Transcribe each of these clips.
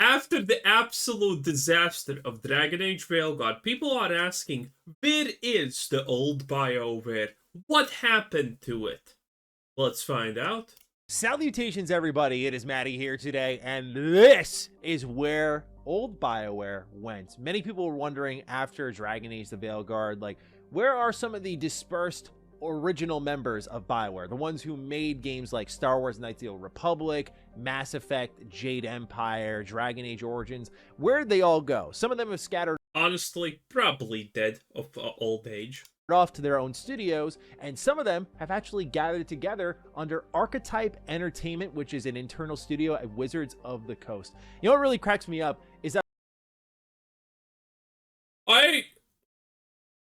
After the absolute disaster of Dragon Age Veilguard, people are asking, where is the old BioWare? What happened to it? Let's find out. Salutations, everybody. It is Maddie here today, and this is where old BioWare went. Many people were wondering after Dragon Age the Veilguard, like, where are some of the dispersed original members of BioWare? The ones who made games like Star Wars Knights of the Old Republic, Mass Effect, Jade Empire, Dragon Age Origins. Where did they all go? Some of them have scattered Honestly, probably dead of old age. off to their own studios, and some of them have actually gathered together under Archetype Entertainment, which is an internal studio at Wizards of the Coast. You know what really cracks me up is that I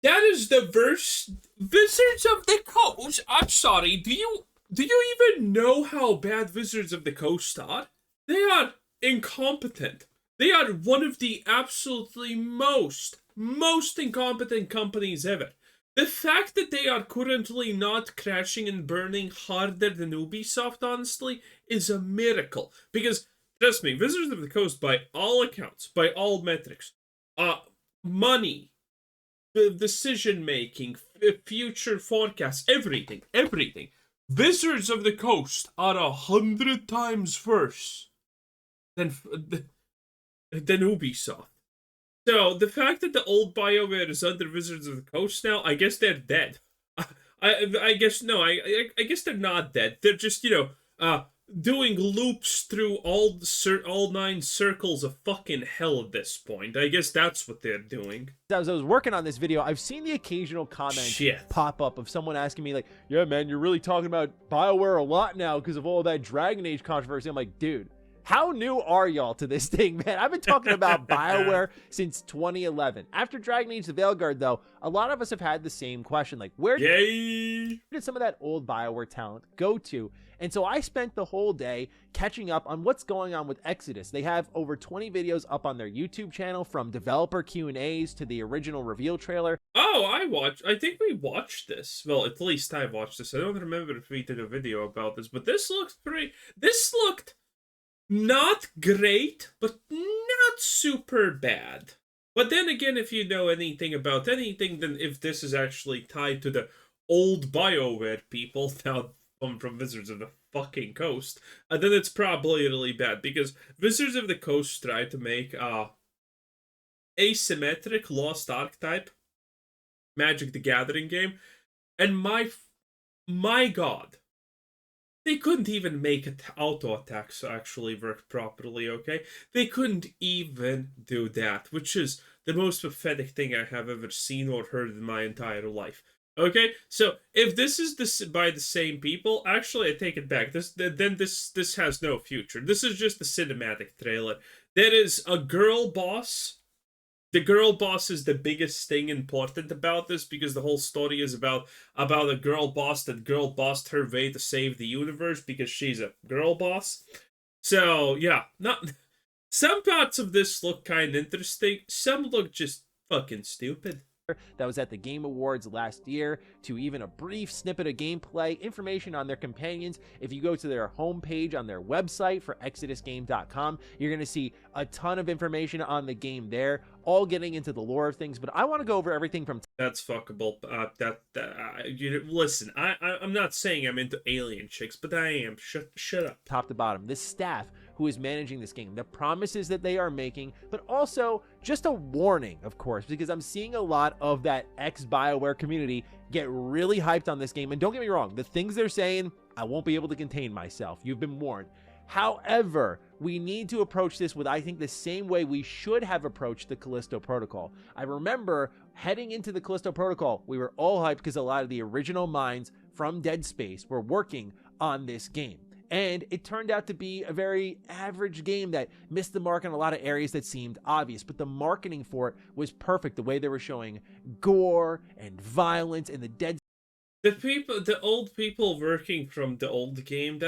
that is the verse Wizards of the Coast. I'm sorry, do you even know how bad Wizards of the Coast are? They are incompetent. They are one of the absolutely most incompetent companies ever. The fact that they are currently not crashing and burning harder than Ubisoft, honestly, is a miracle. Because, trust me, Wizards of the Coast, by all accounts, by all metrics, money, decision making, future forecasts, everything. Wizards of the Coast are 100 times worse than Ubisoft. So the fact that the old BioWare is under Wizards of the Coast now, I guess they're dead. I guess no, I guess they're not dead. They're just doing loops through all 9 circles of fucking hell at this point. I guess that's what they're doing. as I was working on this video, I've seen the occasional comment Shit. pop up of someone asking me like, "Yeah, man, you're really talking about BioWare a lot now because of all that Dragon Age controversy." I'm like, dude, how new are y'all to this thing, man? I've been talking about BioWare since 2011. After Dragon Age the Veilguard, though, a lot of us have had the same question, like, where Yay! did some of that old BioWare talent go to? And so I spent the whole day catching up on what's going on with Exodus. They have over 20 videos up on their YouTube channel, from developer Q&As to the original reveal trailer. Oh, I think we watched this. Well, at least I watched this. I don't remember if we did a video about this, but this looked not great, but not super bad. But then again, if you know anything about anything, then if this is actually tied to the old BioWare people now come from Wizards of the fucking Coast, then it's probably really bad, because Wizards of the Coast tried to make asymmetric Lost Archetype Magic the Gathering game, and my god, they couldn't even make auto attacks actually work properly, okay? They couldn't even do that, which is the most pathetic thing I have ever seen or heard in my entire life. Okay, so if this is by the same people, actually I take it back. This has no future. This is just a cinematic trailer. There is a girl boss. The girl boss is the biggest thing important about this, because the whole story is about a girl boss that girl bossed her way to save the universe because she's a girl boss. So yeah, not some parts of this look kind of interesting. Some look just fucking stupid. That was at the Game Awards last year, to even a brief snippet of gameplay, information on their companions. If you go to their homepage on their website for exodusgame.com, you're going to see a ton of information on the game there, all getting into the lore of things. But I want to go over everything from That's fuckable. Listen. I'm not saying I'm into alien chicks, but I am. Shut up. top to bottom. This staff who is managing this game, the promises that they are making, but also just a warning, of course, because I'm seeing a lot of that ex-BioWare community get really hyped on this game. And don't get me wrong, the things they're saying, I won't be able to contain myself. You've been warned. However, we need to approach this with, I think, the same way we should have approached the Callisto Protocol. I remember heading into the Callisto Protocol, we were all hyped because a lot of the original minds from Dead Space were working on this game. And it turned out to be a very average game that missed the mark in a lot of areas that seemed obvious, but the marketing for it was perfect. The way they were showing gore and violence and The old people working from the old game,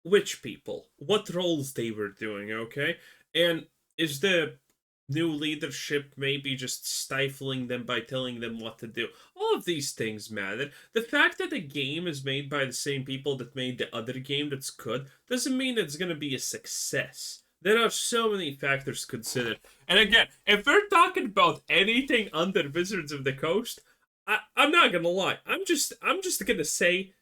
which people? What roles they were doing, okay? And is the new leadership maybe just stifling them by telling them what to do? All of these things matter. The fact that the game is made by the same people that made the other game that's good doesn't mean it's gonna be a success. there are so many factors considered. And again, if we're talking about anything under Wizards of the Coast, I'm not gonna lie. I'm just gonna say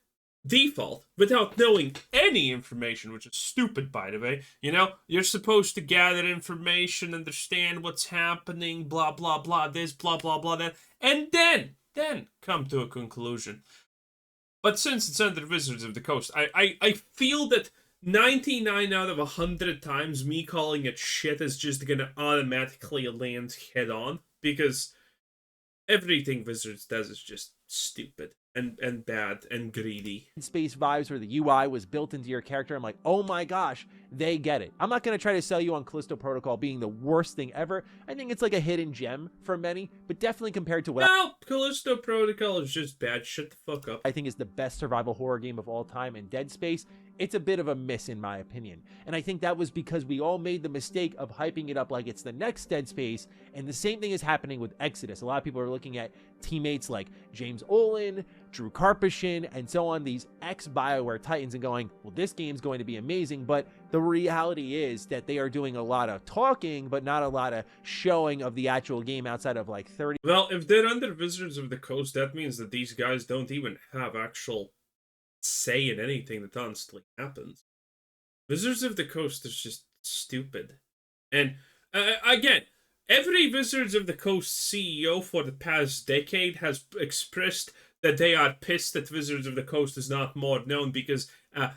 default without knowing any information, which is stupid, by the way. You know, you're supposed to gather information, understand what's happening, blah blah blah, this, blah blah blah, that, and then come to a conclusion. But since it's under Wizards of the Coast, I feel that 99 out of 100 times me calling it shit is just gonna automatically land head on, because everything Wizards does is just stupid and bad and greedy. Space vibes where the UI was built into your character. I'm like, oh my gosh, they get it. I'm not going to try to sell you on Callisto Protocol being the worst thing ever. I think it's like a hidden gem for many, but definitely compared to what Callisto Protocol is just bad. Shut the fuck up. I think is the best survival horror game of all time, and Dead Space, it's a bit of a miss in my opinion. And I think that was because we all made the mistake of hyping it up like it's the next Dead Space, and the same thing is happening with Exodus. A lot of people are looking at teammates like James Olin, Drew Karpyshyn, and so on, these ex-BioWare titans, and going, well, this game's going to be amazing, but the reality is that they are doing a lot of talking, but not a lot of showing of the actual game outside of like 30. Well, if they're under Wizards of the Coast, that means that these guys don't even have actual say in anything that honestly happens. Wizards of the Coast is just stupid. And again, every Wizards of the Coast CEO for the past decade has expressed that they are pissed that Wizards of the Coast is not more known because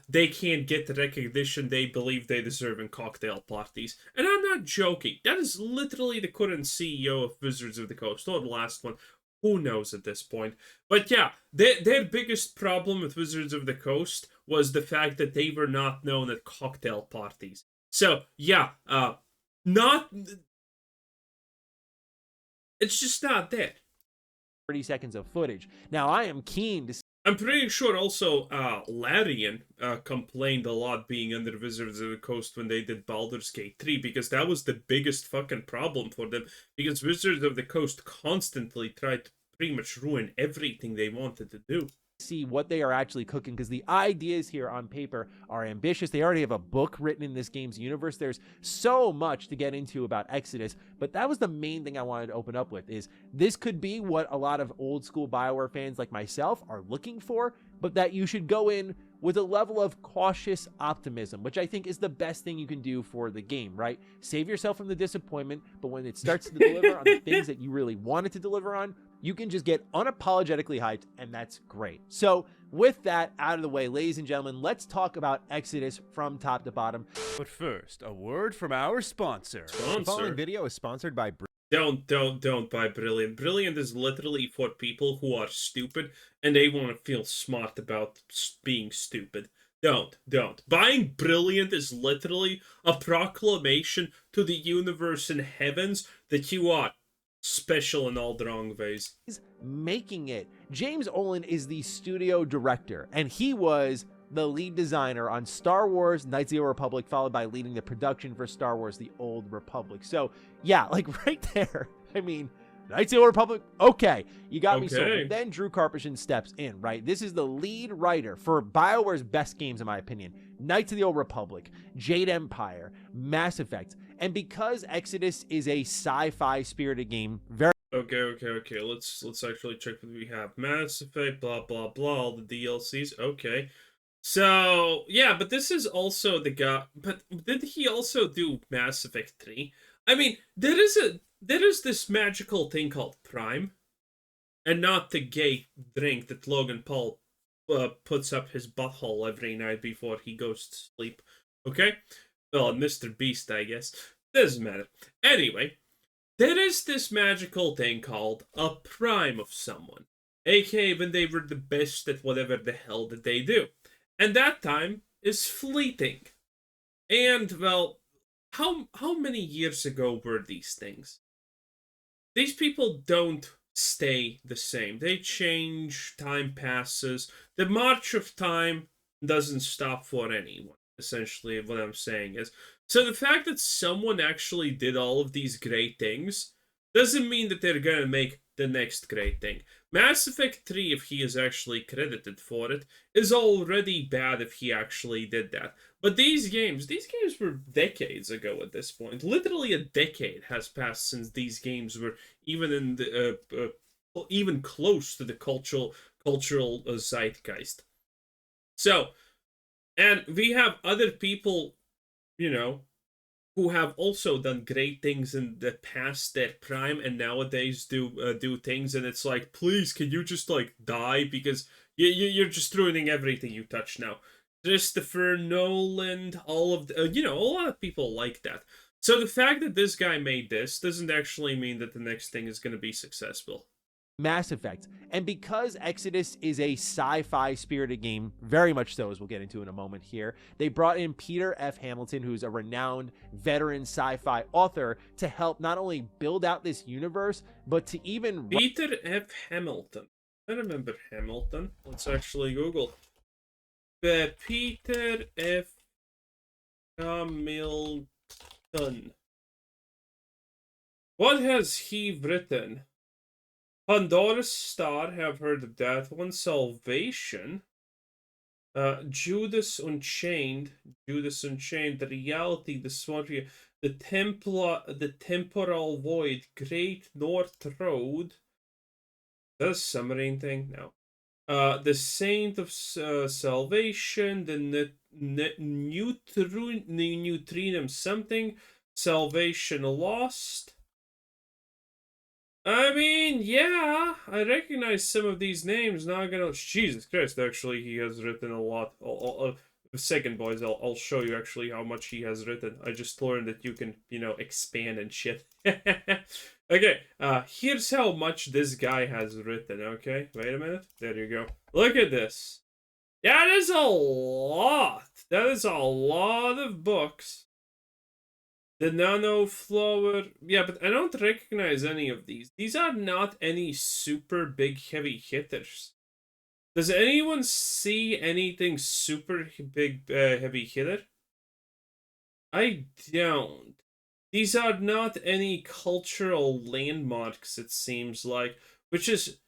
they can't get the recognition they believe they deserve in cocktail parties. And I'm not joking. That is literally the current CEO of Wizards of the Coast, or the last one. Who knows at this point? But yeah, their biggest problem with Wizards of the Coast was the fact that they were not known at cocktail parties. So yeah, it's just not there. 30 seconds of footage. Now, I am keen to. I'm pretty sure also Larian complained a lot being under Wizards of the Coast when they did Baldur's Gate 3, because that was the biggest fucking problem for them, because Wizards of the Coast constantly tried to pretty much ruin everything they wanted to do. See what they are actually cooking, because the ideas here on paper are ambitious. They already have a book written in this game's universe. There's so much to get into about Exodus, but that was the main thing I wanted to open up with, is this could be what a lot of old school BioWare fans like myself are looking for, but that you should go in with a level of cautious optimism, which I think is the best thing you can do for the game, right? Save yourself from the disappointment, but when it starts to deliver on the things that you really wanted to deliver on, you can just get unapologetically hyped, and that's great. So with that out of the way, ladies and gentlemen, let's talk about Exodus from top to bottom. But first, a word from our sponsor. The following video is sponsored by Don't buy Brilliant. Brilliant is literally for people who are stupid and they want to feel smart about being stupid. Don't. Buying Brilliant is literally a proclamation to the universe and heavens that you are special in all the wrong ways. He's making it. James Olin is the studio director, and he was the lead designer on Star Wars Knights of the Old Republic, followed by leading the production for Star Wars The Old Republic. So yeah, like right there, I mean, Knights of the Old Republic, okay, you got me sold. But then Drew Karpyshyn steps in, right? This is the lead writer for BioWare's best games, in my opinion. Knights of the Old Republic, Jade Empire, Mass Effect. And because Exodus is a sci-fi spirited game, very Okay. Let's actually check what we have. Mass Effect, blah blah blah, all the DLCs. Okay. So yeah, but this is also the guy. But did he also do Mass Effect 3? I mean, there is this magical thing called Prime, and not the gay drink that Logan Paul puts up his butthole every night before he goes to sleep. Okay? Well, Mr. Beast, I guess. Doesn't matter. Anyway, there is this magical thing called a prime of someone, aka when they were the best at whatever the hell that they do. And that time is fleeting. And, well, how many years ago were these things? These people don't stay the same. They change, time passes. The march of time doesn't stop for anyone, essentially, what I'm saying is. So the fact that someone actually did all of these great things doesn't mean that they're gonna make the next great thing. Mass Effect 3, if he is actually credited for it, is already bad if he actually did that. But these games were decades ago at this point. Literally a decade has passed since these games were even in the even close to the cultural zeitgeist. So, and we have other people, you know, who have also done great things in the past their prime and nowadays do things, and it's like, please, can you just like die, because you're just ruining everything you touch now. Christopher Nolan, all of the, a lot of people like that. So the fact that this guy made this doesn't actually mean that the next thing is going to be successful. Mass Effect. And because Exodus is a sci-fi spirited game, very much so, as we'll get into in a moment here, they brought in Peter F. Hamilton, who's a renowned veteran sci-fi author, to help not only build out this universe, but to even... Peter F. Hamilton. I remember Hamilton. Let's actually Google. Peter F. Hamilton. What has he written? Pandora's Star, have heard of that one. Salvation. Judas Unchained. The Reality, the Swamp, the Temporal Void, Great North Road. That's a submarine thing? No. The Saint of Salvation, the Neutrinum something, Salvation Lost. I mean, yeah, I recognize some of these names. Not gonna. Jesus Christ! Actually, he has written a lot. A second, boys. I'll show you actually how much he has written. I just learned that you can, expand and shit. Okay. Here's how much this guy has written. Okay, wait a minute. There you go. Look at this. That is a lot. That is a lot of books. The Nano Flower. Yeah, but I don't recognize any of these. These are not any super big heavy hitters. Does anyone see anything super big heavy hitter? I don't. These are not any cultural landmarks, it seems like, which is,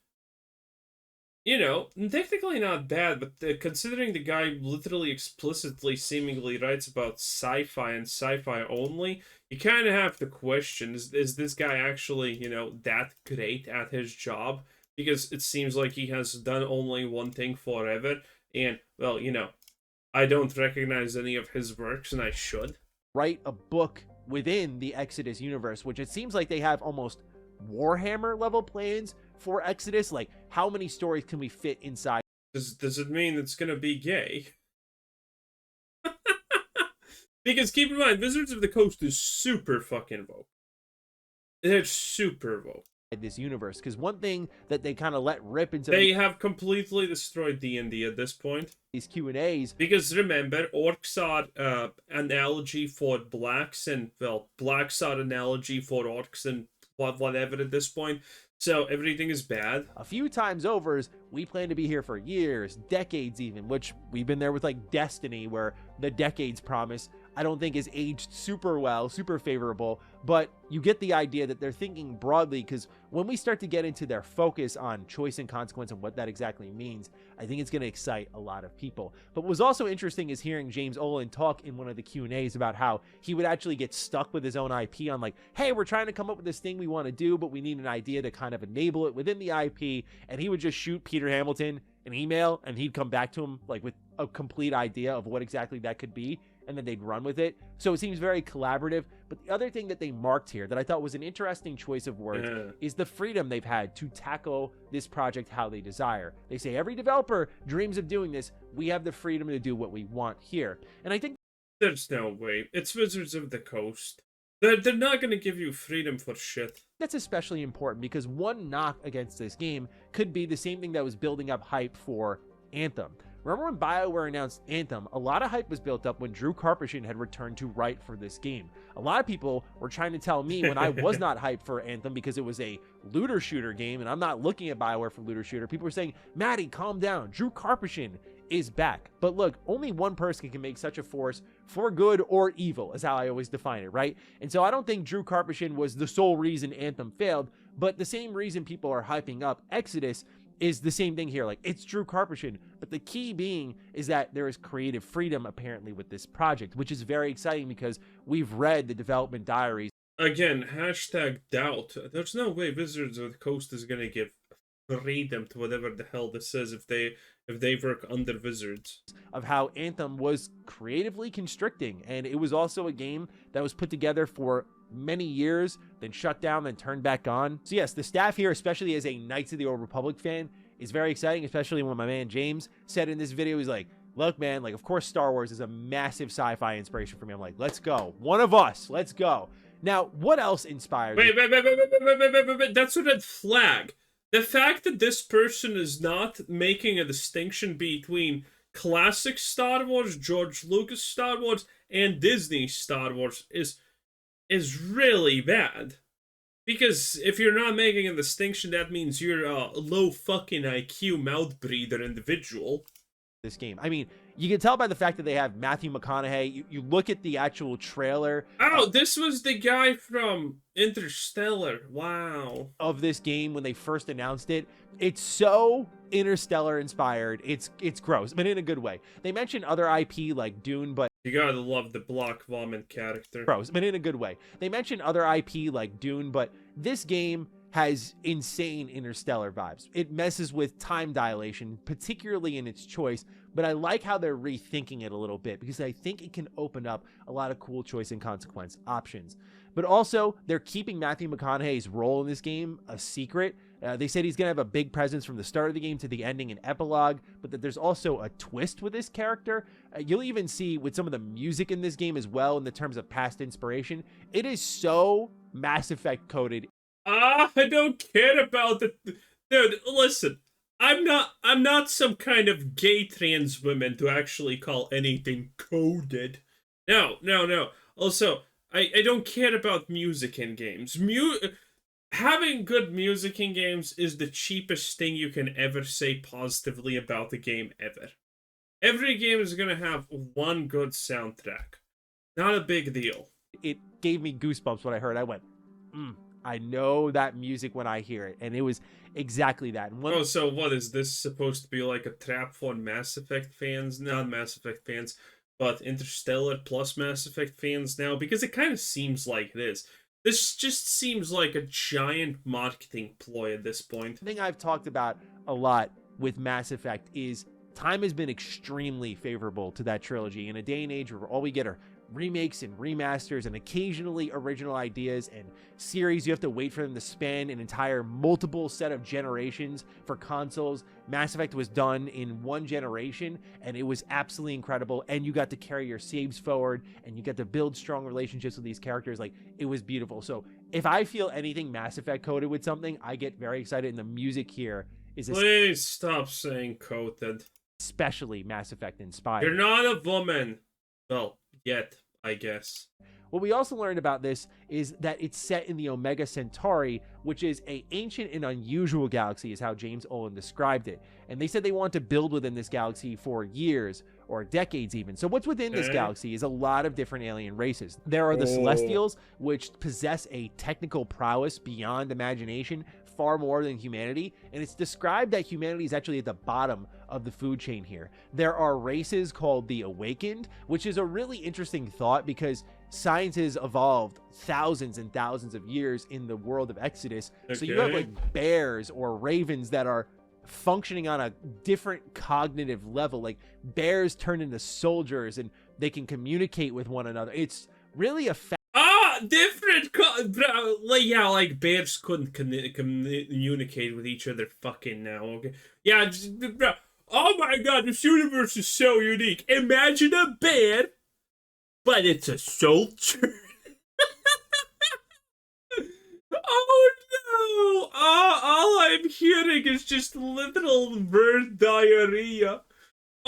technically not bad, but considering the guy literally explicitly seemingly writes about sci-fi and sci-fi only, you kind of have to question, is this guy actually, that great at his job? Because it seems like he has done only one thing forever, and, well, I don't recognize any of his works, and I should. Write a book within the Exodus universe, which it seems like they have almost Warhammer level plans for Exodus. Like, how many stories can we fit inside? Does it mean it's gonna be gay? Because keep in mind, Wizards of the Coast is super fucking woke. They're super woke. This universe, because one thing that they kind of let rip into, they have completely destroyed D&D at this point. These Q&As, because remember, orcs are analogy for blacks, and well, blacks are analogy for orcs and whatever at this point. So everything is bad. A few times over, we plan to be here for years, decades even, which we've been there with like Destiny, where the decades promise I don't think is aged super well, super favorable, but you get the idea that they're thinking broadly, because when we start to get into their focus on choice and consequence and what that exactly means, I think it's going to excite a lot of people. But what was also interesting is hearing James Olin talk in one of the Q&As about how he would actually get stuck with his own IP on like, hey, we're trying to come up with this thing we want to do, but we need an idea to kind of enable it within the IP, and he would just shoot Peter Hamilton an email, and he'd come back to him like with a complete idea of what exactly that could be, and then they'd run with it. So it seems very collaborative. But the other thing that they marked here that I thought was an interesting choice of words is the freedom they've had to tackle this project how they desire. They say every developer dreams of doing this. We have the freedom to do what we want here. And I think there's no way. It's Wizards of the Coast. They're not going to give you freedom for shit. That's especially important because one knock against this game could be the same thing that was building up hype for Anthem. Remember when BioWare announced Anthem, a lot of hype was built up when Drew Karpyshyn had returned to write for this game. A lot of people were trying to tell me when I was not hyped for Anthem because it was a looter shooter game and I'm not looking at BioWare for looter shooter. People were saying, Maddie, calm down. Drew Karpyshyn is back. But look, only one person can make such a force for good or evil, is how I always define it, right? And so I don't think Drew Karpyshyn was the sole reason Anthem failed, but the same reason people are hyping up Exodus is the same thing here. Like, it's Drew Karpyshyn, but the key being is that there is creative freedom apparently with this project, which is very exciting because we've read the development diaries. Again, hashtag doubt. There's no way Wizards of the Coast is gonna give freedom to whatever the hell this is if they work under Wizards. Of how Anthem was creatively constricting, and it was also a game that was put together for many years, then shut down, then turned back on. So yes, the staff here, especially as a Knights of the Old Republic fan, is very exciting, especially when my man James said in this video, he's like, look, man, like, of course Star Wars is a massive sci-fi inspiration for me. I'm like, let's go. One of us. Let's go. Now, what else inspired Wait, that's a red flag. The fact that this person is not making a distinction between classic Star Wars, George Lucas Star Wars, and Disney Star Wars is really bad. Because if you're not making a distinction, that means you're a low fucking IQ mouth breather individual. this game? I mean, you can tell by the fact that they have Matthew McConaughey. You look at the actual trailer. Oh, this was the guy from Interstellar. Wow. Of this game when they first announced it. It's so Interstellar inspired. It's gross, but in a good way. They mentioned other IP like Dune, but You gotta love the block vomit character. gross, but in a good way. They mentioned other IP like Dune, but this game has insane Interstellar vibes. It messes with time dilation, particularly in its choice, but I like how they're rethinking it a little bit because I think it can open up a lot of cool choice and consequence options. But also, they're keeping Matthew McConaughey's role in this game a secret. They said he's going to have a big presence from the start of the game to the ending and epilogue, but that there's also a twist with this character. You'll even see with some of the music in this game as well in the terms of past inspiration. It is so Mass Effect coded. I don't care about the dude. Listen, I'm not some kind of gay trans woman to actually call anything coded. No. Also, I don't care about music in games. Having good music in games is the cheapest thing you can ever say positively about the game ever. Every game is gonna have one good soundtrack. Not a big deal. It gave me goosebumps when I heard it. I went, I know that music when I hear it. And it was exactly that. And so what is this supposed to be, like a trap for Mass Effect fans? Not Mass Effect fans, but Interstellar plus Mass Effect fans now? Because it kind of seems like it is. This just seems like a giant marketing ploy at this point. The thing I've talked about a lot with Mass Effect is time has been extremely favorable to that trilogy in a day and age where all we get are remakes and remasters and occasionally original ideas and series. You have to wait for them to span an entire multiple set of generations for consoles. Mass Effect was done in one generation and it was absolutely incredible, and you got to carry your saves forward and you got to build strong relationships with these characters. Like, it was beautiful. So if I feel anything Mass Effect coded with something, I get very excited, and the music here is Please stop saying coated. Especially Mass Effect inspired. You're not a woman. Well, yet, I guess. What we also learned about this is that it's set in the Omega Centauri, which is an ancient and unusual galaxy, is how James Olin described it. And they said they want to build within this galaxy for years or decades even. So what's within this galaxy is a lot of different alien races. There are the Celestials, which possess a technical prowess beyond imagination, far more than humanity, and it's described that humanity is actually at the bottom of the food chain here. There are races called the Awakened, which is a really interesting thought because science has evolved thousands and thousands of years in the world of Exodus. So you have like bears or ravens that are functioning on a different cognitive level. Like, bears turn into soldiers and they can communicate with one another. It's really a different bro, like bears couldn't communicate with each other fucking now, okay? Yeah, bro. Oh my god, this universe is so unique. Imagine a bear, but it's a soldier. Oh no! All I'm hearing is just literal word diarrhea.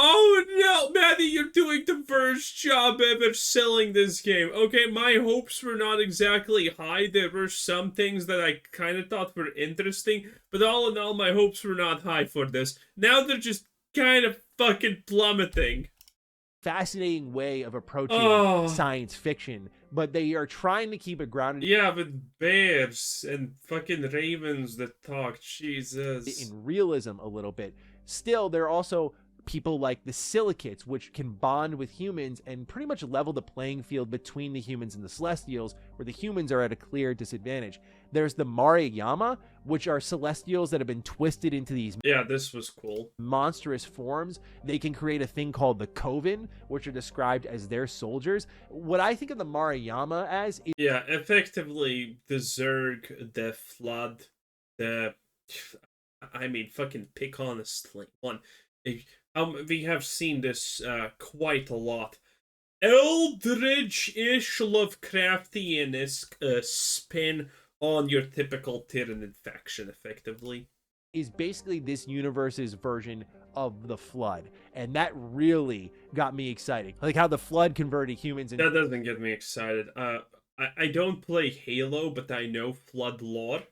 Oh no, Maddie, you're doing the worst job ever selling this game. Okay, my hopes were not exactly high. There were some things that I kind of thought were interesting, but all in all, my hopes were not high for this. Now they're just kind of fucking plummeting. Fascinating way of approaching science fiction but they are trying to keep it grounded Yeah, with bears and fucking ravens that talk. Jesus. in realism a little bit. Still, there are also people like the silicates, which can bond with humans and pretty much level the playing field between the humans and the celestials, where the humans are at a clear disadvantage. There's the Mariyama, which are celestials that have been twisted into these Yeah, this was cool. monstrous forms. They can create a thing called the Coven, which are described as their soldiers. What I think of the Mariyama as is Yeah, effectively, the Zerg, the Flood, the... I mean, fucking pick honestly. One. We have seen this quite a lot. Eldritch-ish, Lovecraftian-esque spin on your typical Tyranid faction, effectively. basically this universe's version of the Flood, and that really got me excited. Like how the Flood converted humans into That doesn't get me excited. I don't play Halo, but I know Flood lore.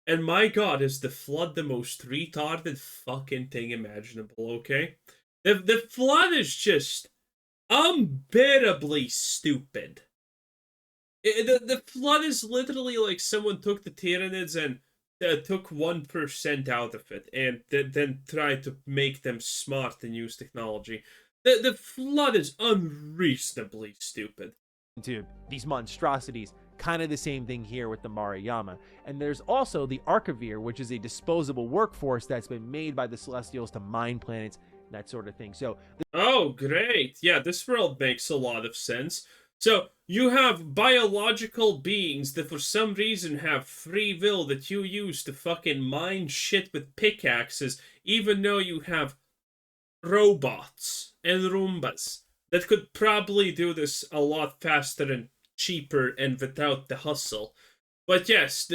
And my god, is the Flood the most retarded fucking thing imaginable, okay? The Flood is just unbearably stupid. The Flood is literally like someone took the Tyranids and took 1% out of it and then tried to make them smart and use technology. The Flood is unreasonably stupid. these monstrosities. Kind of the same thing here with the Mariyama. And there's also the Archivir, which is a disposable workforce that's been made by the Celestials to mine planets, that sort of thing. So Oh, great. Yeah, this world makes a lot of sense. So, you have biological beings that for some reason have free will that you use to fucking mine shit with pickaxes, even though you have robots and Roombas that could probably do this a lot faster and cheaper and without the hustle. But yes,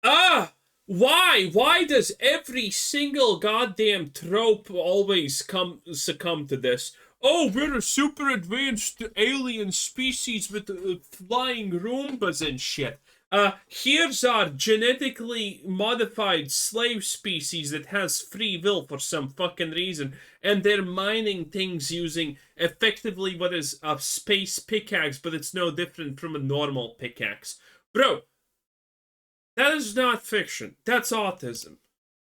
why does every single goddamn trope always succumb to this? Oh, we're a super advanced alien species with flying Roombas and shit. Here's our genetically modified slave species that has free will for some fucking reason, and they're mining things using effectively what is a space pickaxe, but it's no different from a normal pickaxe. Bro, that is not fiction. That's autism.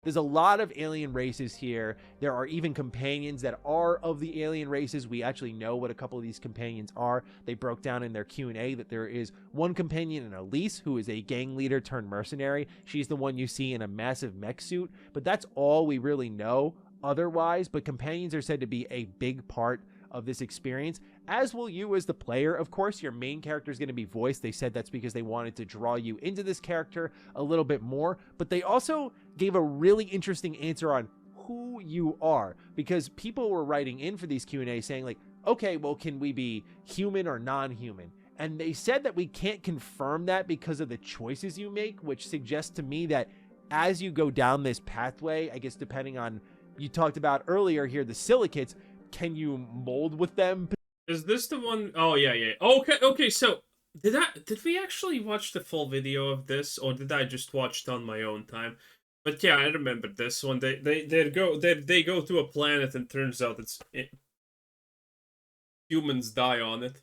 there's a lot of alien races here. There are even companions that are of the alien races. We actually know what a couple of these companions are. They broke down in their Q&A that there is one companion, an Elise, who is a gang leader turned mercenary. She's the one you see in a massive mech suit, but that's all we really know otherwise. But companions are said to be a big part of this experience, as will you as the player. Of course, your main character is going to be voiced. They said that's because they wanted to draw you into this character a little bit more, but they also gave a really interesting answer on who you are, because people were writing in for these Q&A saying like, okay, well, can we be human or non-human? And they said that we can't confirm that because of the choices you make, which suggests to me that as you go down this pathway, I guess depending on, you talked about earlier here, the silicates, can you mold with them? Is this the one? Oh, yeah. Okay, so did we actually watch the full video of this, or did I just watch it on my own time? But yeah, I remember this one. They go to a planet and turns out humans die on it.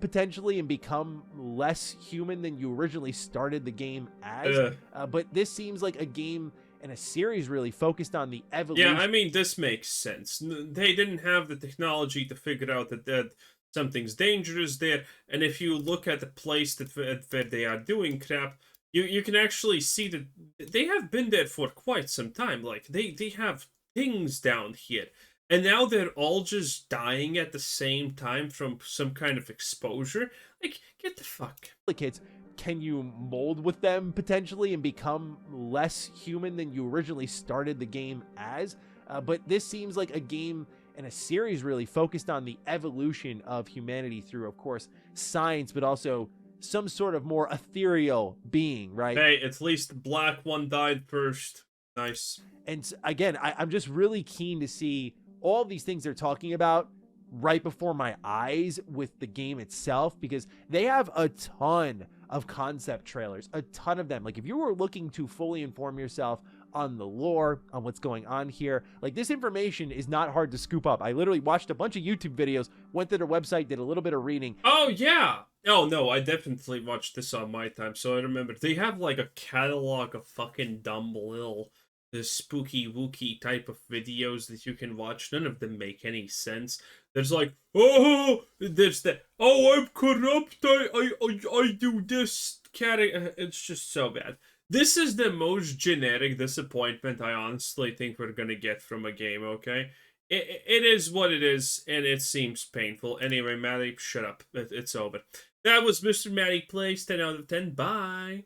Potentially, and become less human than you originally started the game as. But this seems like a game and a series really focused on the evolution. Yeah, I mean, this makes sense. They didn't have the technology to figure out that something's dangerous there, and if you look at the place that they are doing crap, you can actually see that they have been there for quite some time. Like, they have things down here, and now they're all just dying at the same time from some kind of exposure. Like, get the fuck. Kids, can you mold with them potentially and become less human than you originally started the game as? But this seems like a game and a series really focused on the evolution of humanity through, of course, science, but also some sort of more ethereal being, right? Hey, at least the black one died first. Nice. And again, I'm just really keen to see all these things they're talking about right before my eyes with the game itself, because they have a ton of concept trailers, a ton of them. Like, if you were looking to fully inform yourself on the lore, on what's going on here, like, this information is not hard to scoop up. I literally watched a bunch of YouTube videos, went to their website, did a little bit of reading. Oh, yeah. Oh no, I definitely watched this on my time, so I remember they have like a catalog of fucking dumb little the spooky wooky type of videos that you can watch. None of them make any sense. There's like, oh, there's that. Oh, I'm corrupt. I do this. It's just so bad. This is the most generic disappointment I honestly think we're gonna get from a game. Okay, it is what it is, and it seems painful. Anyway, Maddie, shut up. It's over. That was Mr. Matty Plays 10 out of 10. Bye.